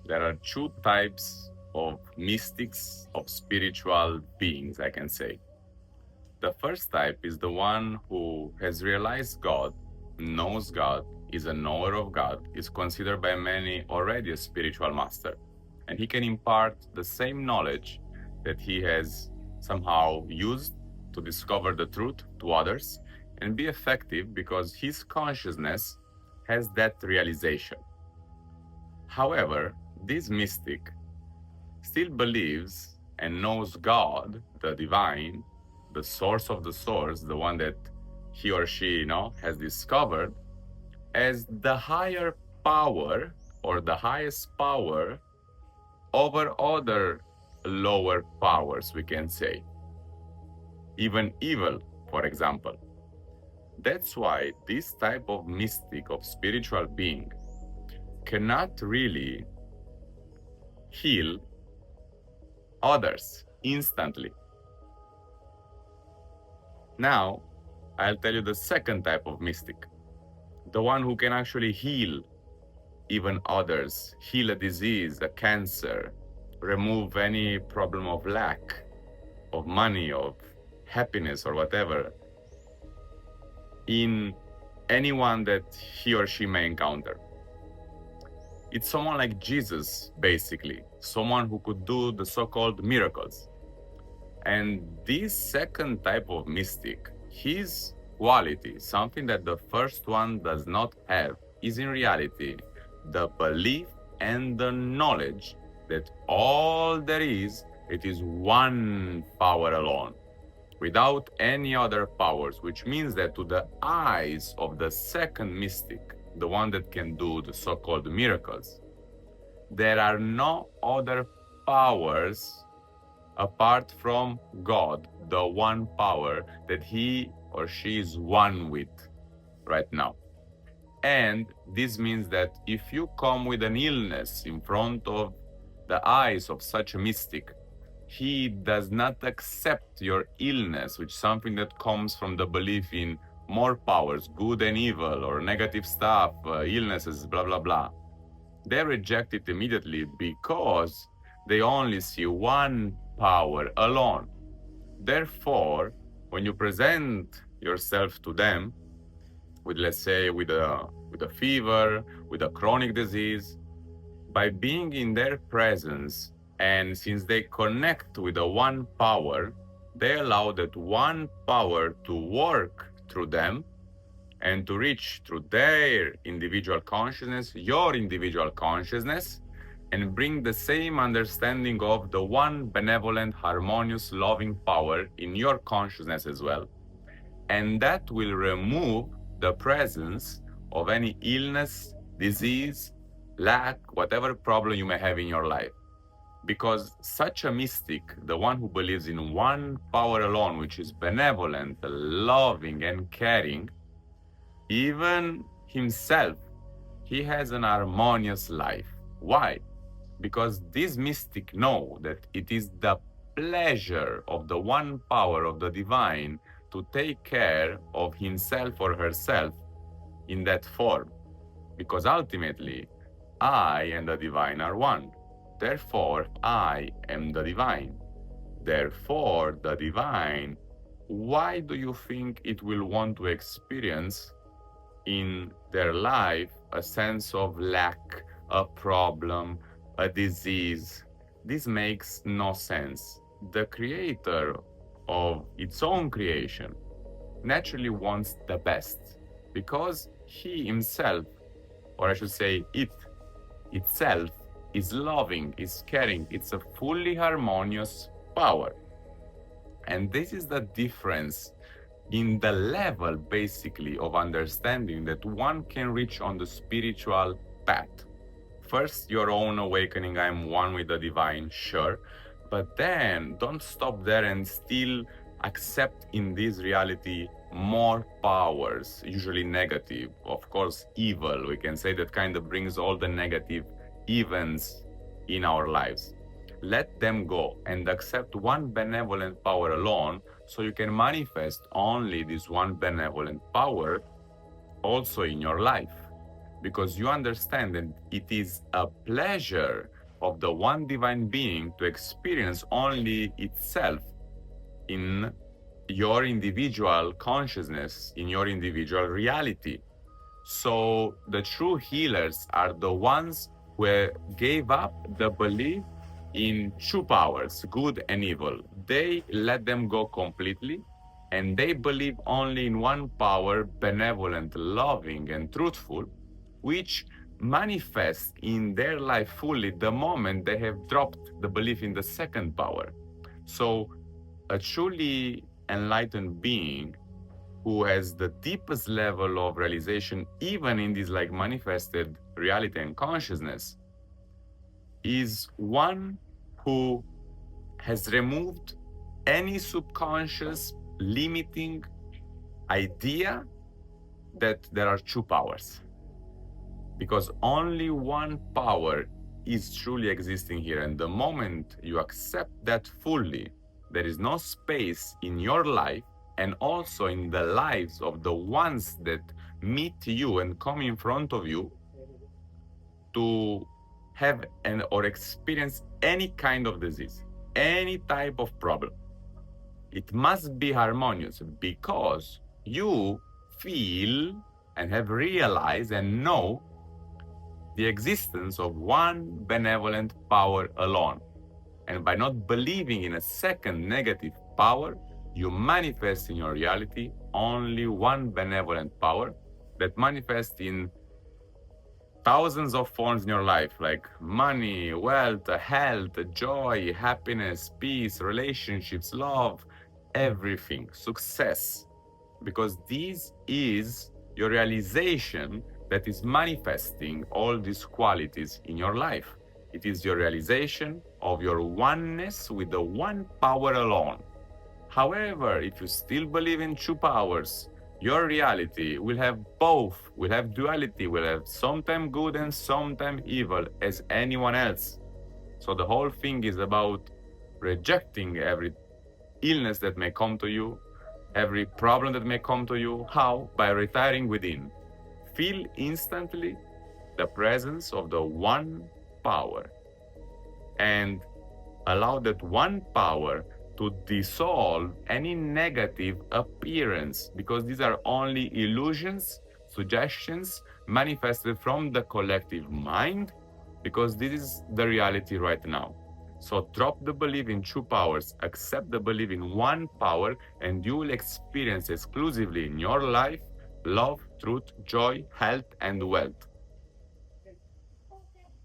there are two types of mystics, of spiritual beings, I can say. The first type is the one who has realized God, knows God, is a knower of God, is considered by many already a spiritual master. And he can impart the same knowledge that he has somehow used to discover the truth to others and be effective because his consciousness has that realization. However, this mystic still believes and knows God, the divine, the source of the source, the one that he or she, has discovered as the higher power or the highest power over other lower powers, we can say. Even evil, for example. That's why this type of mystic, of spiritual being, cannot really heal others instantly. Now, I'll tell you the second type of mystic, the one who can actually heal even others, heal a disease, a cancer, remove any problem of lack, of money, of happiness, or whatever, in anyone that he or she may encounter. It's someone like Jesus, basically, someone who could do the so-called miracles. And this second type of mystic, his quality, something that the first one does not have, is in reality the belief and the knowledge that all there is, it is one power alone, without any other powers, which means that to the eyes of the second mystic, the one that can do the so-called miracles, there are no other powers apart from God, the one power that he or she is one with right now. And this means that if you come with an illness in front of the eyes of such a mystic, he does not accept your illness, which is something that comes from the belief in more powers, good and evil, or negative stuff, illnesses, blah, blah, blah. They reject it immediately because they only see one power alone. Therefore, when you present yourself to them with, let's say, with a fever, with a chronic disease, by being in their presence, and since they connect with the one power, they allow that one power to work through them and to reach through their individual consciousness, your individual consciousness, and bring the same understanding of the one benevolent, harmonious, loving power in your consciousness as well. And that will remove the presence of any illness, disease, lack, whatever problem you may have in your life. Because such a mystic, the one who believes in one power alone, which is benevolent, loving, and caring, even himself, he has an harmonious life. Why? Because this mystic know that it is the pleasure of the one power of the divine to take care of himself or herself in that form. Because ultimately, I and the divine are one. Therefore, I am the divine. Therefore, the divine, why do you think it will want to experience in their life a sense of lack, a problem, a disease? This makes no sense. The creator of its own creation naturally wants the best because he himself, or I should say it itself, is loving, is caring. It's a fully harmonious power. And this is the difference in the level, basically, of understanding that one can reach on the spiritual path. First, your own awakening, I'm one with the divine, sure. But then don't stop there and still accept in this reality more powers, usually negative. Of course, evil, we can say, that kind of brings all the negative events in our lives. Let them go and accept one benevolent power alone, so you can manifest only this one benevolent power also in your life. Because you understand that it is a pleasure of the one divine being to experience only itself in your individual consciousness, in your individual reality. So the true healers are the ones who gave up the belief in two powers, good and evil. They let them go completely, and they believe only in one power, benevolent, loving, and truthful, which manifests in their life fully the moment they have dropped the belief in the second power. So a truly enlightened being who has the deepest level of realization, even in this like manifested reality and consciousness, is one who has removed any subconscious limiting idea that there are two powers. Because only one power is truly existing here. And the moment you accept that fully, there is no space in your life and also in the lives of the ones that meet you and come in front of you to have or experience any kind of disease, any type of problem. It must be harmonious because you feel and have realized and know the existence of one benevolent power alone. And by not believing in a second negative power, you manifest in your reality only one benevolent power that manifests in thousands of forms in your life, like money, wealth, health, joy, happiness, peace, relationships, love, everything, success. Because this is your realization that is manifesting all these qualities in your life. It is your realization of your oneness with the one power alone. However, if you still believe in two powers, your reality will have both, will have duality, will have sometimes good and sometimes evil as anyone else. So the whole thing is about rejecting every illness that may come to you, every problem that may come to you. How? By retiring within. Feel instantly the presence of the one power and allow that one power to dissolve any negative appearance, because these are only illusions, suggestions manifested from the collective mind, because this is the reality right now. So drop the belief in two powers, accept the belief in one power, and you will experience exclusively in your life love, truth, joy, health, and wealth.